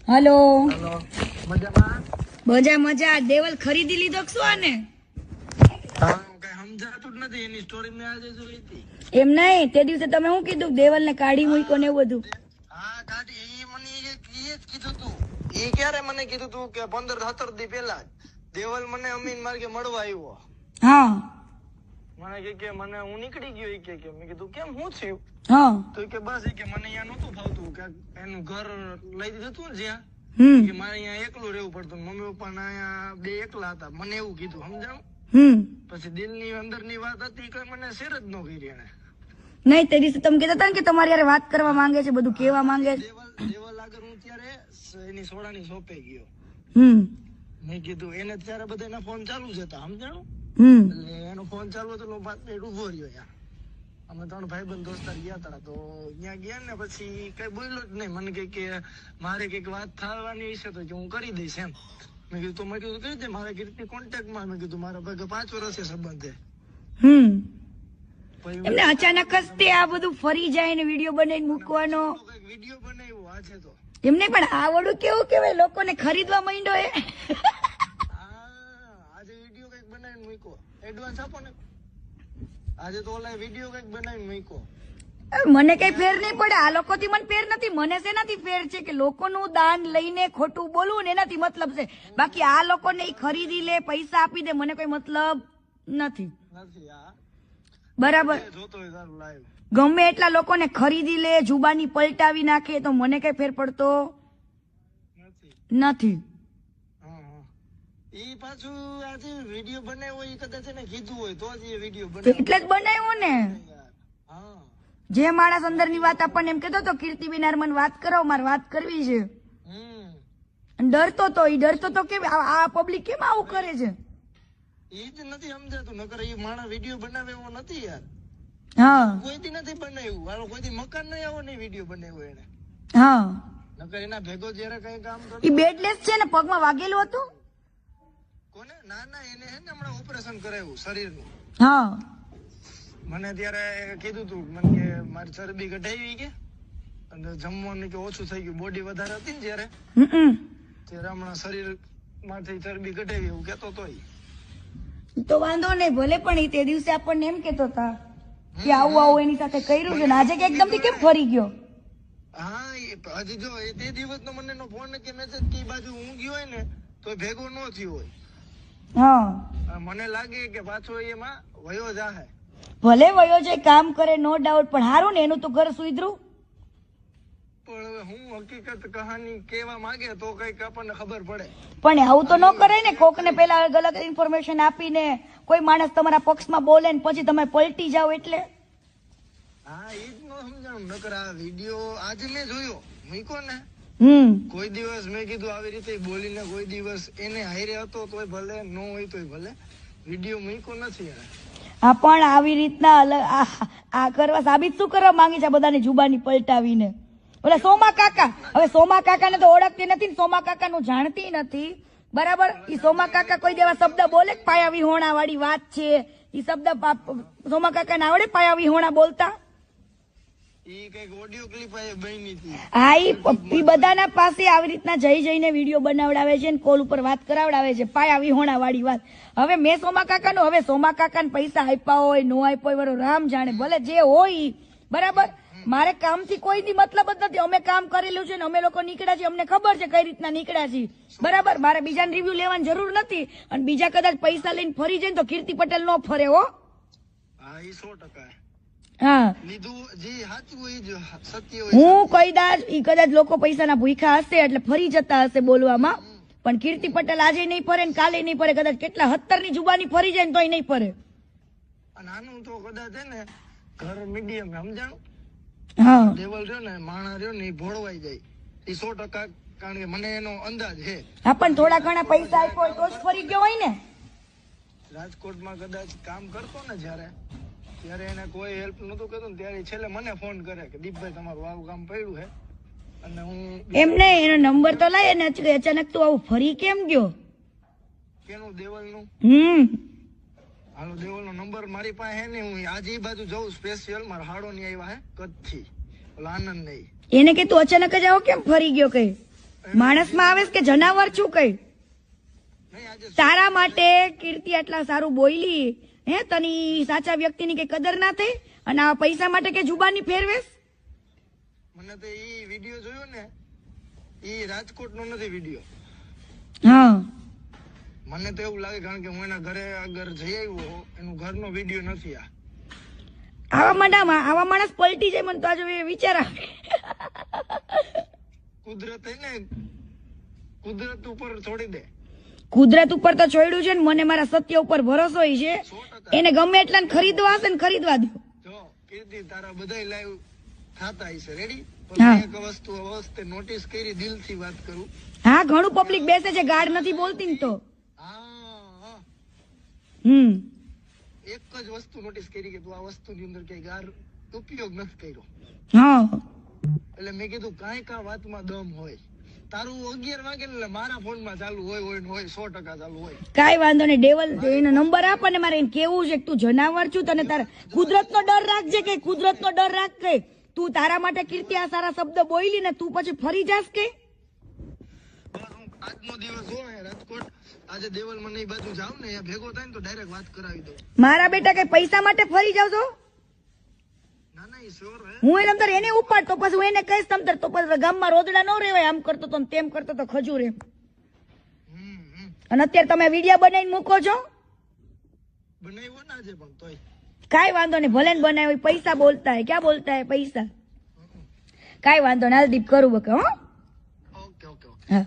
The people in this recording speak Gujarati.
હલો હેલો, મજામાં? મજા મજા. દેવલ ખરીદી લીધો કે શું આને? હા, કઈ સમજાતું જ નથી. એની સ્ટોરી મેં આજે જોઈ હતી. એમ નહીં, તે દિવસે તમે શું કીધું દેવલ ને કાઢી મૂક્યો ને એવું બધું? હા, કાઢી. એ મને એ જ કીધું તું. એ ક્યારે મને કીધું તું કે 15-17 દી પહેલા જ દેવલ મને અમીન માર્ગે મળવા આવ્યો. હા મને કે મને હું નીકળી ગયો. એ કે મેં કીધું કેમ, હું થયું? હા તો કે બસ એ કે મને અહીંયા નહોતું ફાવતું, કે એનું ઘર લઈ દીધું હતું ને જ્યાં, કે મારે અહીંયા એકલું રહેવું પડતું. મમ્મી પપ્પા ના અહીંયા બે એકલા હતા. મને એવું કીધું, સમજાણું? પછી દિલની અંદરની વાત હતી કે મને શેર જ ન કરી એને. નહીં, તે દિવસે તમે કહેતા હતા ને કે તમારી યાર વાત કરવા માંગે છે, બધું કેવા માંગે છે. દેવલ આગળ હું ત્યારે એની સોડાની શોપે ગયો. મેં કીધું એને ત્યારે બધા ફોન ચાલુ જ હતા, સમજાણું? એટલે એનો ફોન ચાલુ હતો, 5 મિનિટ ઉભો રહ્યો યાર. અમે 3 ભાઈબંધ દોસ્તાર ગયા હતા. તો ત્યાં ગયા ને પછી કઈ બોલ્યો જ નહીં. મને કે મારે કઈક વાત થવાની છે તો હું કરી દઈશ એમ. મેં કીધું કરી દે. મારા કીર્તિ કોન્ટેક્ટમાં. મેં કીધું મારા ભાગે 5 વર્ષે સંબંધ છે. એમને અચાનક જ તે આ બધું ફરી જાય ને વિડીયો બનાવીને મૂકવાનો. વિડીયો બનાવ્યો આજે તો. એમને પણ આવડું કેવું કેવાય, લોકોને ખરીદવા માંડ્યો એ. આજે વિડીયો કઈક બનાવીને મૂક્યો. એડવાન્સ આપો ને. આજે તો ઓલા વિડીયો કઈક બનાવીને મૂક્યો. મને કઈ ફેર નહીં પડે. આ લોકોથી મને ફેર નથી. મને શેનાથી ફેર છે કે લોકોનું દાન લઈને ખોટું બોલવું ને એનાથી મતલબ છે. બાકી આ લોકોને ઈ ખરીદી લે, પૈસા આપી દે, મને કોઈ મતલબ નથી. બરાબર. ગમે એટલા લોકોને ખરીદી લે, જુબાની પલટાવી નાખે તો મને કઈ ફેર પડતો નથી. ઈ પાછું આજે વિડીયો બનાવ્યો એ કદાચ એને કીધું હોય તો જ એ વિડીયો બનાવ્યો. એટલે જ બનાવ્યો ને. જે માણસ અંદર ની વાત આપણને એમ કેતો તો કીર્તિબેન યાર મને વાત કરો, મારે વાત કરવી છે. ડરતો તો કેમ આ પબ્લિક કેમ આવું કરે છે? એ જ નથી સમજાતું. નકર એ માણસ વિડીયો બનાવે એવો નથી યાર. હા, કોઈથી નથી બનાવ્યું. હાલો કોઈથી મકાન નહીં આવો નહીં વિડીયો બનાવ્યો એને. હા, નકર એના ભેગો જયારે કઈ કામ કરતો. ઈ બેડલેસ છે ને, પગમાં વાગેલું હતું. કોને? ના એને હે ને હમણાં ઓપરેશન કરાવ્યું શરીરનું. હા, મને ત્યારે કીધું તું મને કે મારી ચરબી ઘટાવી કે અને જમવાનું કે ઓછું થઈ ગયું, બોડી વધારે હતી ને જયારે હમણાં શરીર માંથી ચરબી ઘટાવી એવું કેતો તો. તો વાંધો નહીં, ભલે. પણ ઈ તે દિવસે આપણને એમ કેતો હતા કે આવું એની સાથે કર્યું છે ને આજે કે એકદમ થી કેમ ફરી ગયો? હા, હજી જો તે દિવસ નો મને ફોન કે મેસેજ કે બાજુ હું ગયો હોય ને તો ભેગો ન થયો હોય. હા, મને લાગે કે પાછો એમાં વયો જાહે. ભલે વયો જાય, કામ કરે, નો ડાઉટ. પણ હારું ને, એનું તો ઘર સુધર્યું. પણ હવે હું હકીકત કહાની કેવા માંગે તો કઈક આપણને ખબર પડે. પણ આવું તો ન કરાય ને. કોક ને પેલા ગલત ઇન્ફોર્મેશન આપીને કોઈ માણસ તમારા પક્ષમાં બોલે ને પછી તમે પલટી જાઓ એટલે. હા, એ જ ન સમજાણું. નકર આ વિડીયો આજે મેં જોયો મૂક્યો ને, કોઈ દિવસ મેં કીધું આવી રીતે બોલીને કોઈ દિવસ એને હારે હતો તોય ભલે, ન હોય તોય ભલે, વિડીયો મૂક્યો નથી એને. હા, પણ આવી રીતના આ કરવા સાબિત શું કરવા માંગે છે બધાની જુબાની પલટાવીને? ઓલા સોમા કાકા, હવે સોમા કાકા ને તો ઓળખતી નથી, સોમા કાકા નું જાણતી નથી. બરાબર. ઈ સોમા કાકા કોઈ દેવા શબ્દ બોલે? પાયા વિહોણા વાળી વાત છે. ઈ શબ્દ સોમા કાકા ને આવડે પાયા વિહોણા બોલતા? હા, ઈ બધાના પાસે આવી રીતના જઈને વિડીયો બનાવડાવે છે ને કોલ ઉપર વાત કરાવડાવે છે, પાયા વિહોણા વાળી વાત. હવે મેં સોમા કાકા નું, હવે સોમા કાકા ને પૈસા આપ્યા હોય નો આપ્યો હોય રામ જાણે, ભલે જે હોય. બરાબર. મારે કામ થી કોઈ દી મતલબ જ નથી. અમે કામ કરેલું છે ને અમે લોકો નીકળ્યા છીએ, અમને ખબર છે કઈ રીતના નીકળ્યા છીએ. બરાબર. મારે બીજાને રિવ્યુ લેવાની જરૂર નથી. અને બીજા કદાચ પૈસા લઈને ફરી જાય તો કીર્તિ પટેલ નો ફરે હો. હા, એ 100%. હા, હું કદાચ લોકો પૈસાના ભૂખા હશે એટલે ફરી જતા હશે બોલવામાં. પણ કીર્તિ પટેલ આજે નહીં ફરે ને કાલે નહીં ફરે. કદાચ કેટલા 17 ની જુબાની ફરી જાય ને તોય નહીં ફરે. નાનું તો કદાચ હે ને ઘર મીડિયમ, સમજાણું? હા, લેવલ રહ્યો ને માણા રહ્યો ને એ ભોળવાઈ જાય એ 100%. કારણ કે મને એનો અંદાજ છે. હા, પણ થોડા ઘણા પૈસા આપ્યો હોય તો જ ફરી ગયો હોય ને. રાજકોટમાં કદાચ કામ કરતો ને જયારે, ત્યારે એને કોઈ હેલ્પ નતું કરતું ને ત્યારે છેલ્લે મને ફોન કરે કે દીપભાઈ તમારું આવું કામ પડ્યું છે. અને હું એમ નહીં, એનો નંબર તો લાય ને. અચાનક તું આવું ફરી કેમ ગયો? કેનું? દેવલનું? હાલો, દેવલનો નંબર મારી પાસે હે ને. હું આજે એ બાજુ જઉં સ્પેશિયલ. મારા હાડો ની આવ્યા હે કચ્છથી, ઓલા આનંદ નહીં. એને કે તું અચાનક જ આવો કેમ ફરી ગયો? કઈ માણસમાં આવે છે કે જનાવર છું કઈ? નહીં આજે તારા માટે કીર્તિ આટલા સારું બોલી, હે તની સાચા વ્યક્તિની કઈ કદર ના થઈ અને આ પૈસા માટે કે જુબાની ફેરવેશ? મને તો ઈ વિડીયો જોયો ને, ઈ રાજકોટ નો નથી વિડીયો. હા મને તો એવું લાગે કારણ કે હું એના ઘરે આગળ જઈ આવ્યો, એનું ઘરનો વિડીયો નથી આ. આવા માણસ પલટી જાય મને તો આજે વિચાર આવે. કુદરત ને કુદરત ઉપર છોડી દે. કુદરત ઉપર તો છોડ્યું છે ને, મને મારા સત્ય ઉપર ભરોસો છે. 100%. એને ગમે એટલા ખરીદવા હશે ને ખરીદવા દો. જો કીર્તિ તારા બધા લાઈવ થાતા હશે રેડી, હા. પણ એક વસ્તુ અવસ્તે નોટિસ કરી, દિલથી વાત કરું. હા ઘણું પબ્લિક બેસે છે, ગાઢ નથી બોલતી ને તો. હા એક જ વસ્તુ નોટિસ કરી કે તું આ વસ્તુની અંદર કઈ ગાર ઉપયોગ નથી કર્યો. હા એટલે મેં કીધું કાંઈક આ વાતમાં દમ હોય. તારું 11 વાગે ને એટલે મારા ફોનમાં ચાલુ હોય ને હોય 100% ચાલુ હોય. કાઈ વાંધો નહીં, ડેવલ એનો નંબર આપ અને મારે એને કેવું છે કે તું જનાવર છું, તને તારા કુદરતનો ડર રાખજે કે કુદરતનો ડર રાખ કે તું તારા માટે કીર્તિ આ સારા શબ્દ બોલી ને તું પછી ફરી જાસ કે? બસ હું આજનો દિવસ હોય રાજકોટ, આજે દેવલ મને એ બાજુ જાવ ને અહીંયા ભેગો થાય ને તો ડાયરેક્ટ વાત કરાવી દઉં. મારા બેટા કઈ પૈસા માટે ફરી જાવ છો? ના ના ઈ શ્યોર હે. હું એને તમતાર એને ઉપાડ તો પછી હું એને કહીશ તમતાર તો પછી ગામમાં રોદડા ન રહેવાય, આમ કરતો તો ને તેમ કરતો તો ખજૂર એમ. અને અત્યારે તમે વિડીયો બનાવીને મૂકો છો, બનાવ્યો ને આજે પણ તોય કાઈ વાંધો નહીં, ભલે ને બનાવ્યો, પૈસા બોલતા હે, ક્યાં બોલતા હે પૈસા. કાઈ વાંધો નહીં, હાલ દીપ કરું બકા. હો ઓકે ઓકે ઓકે. હા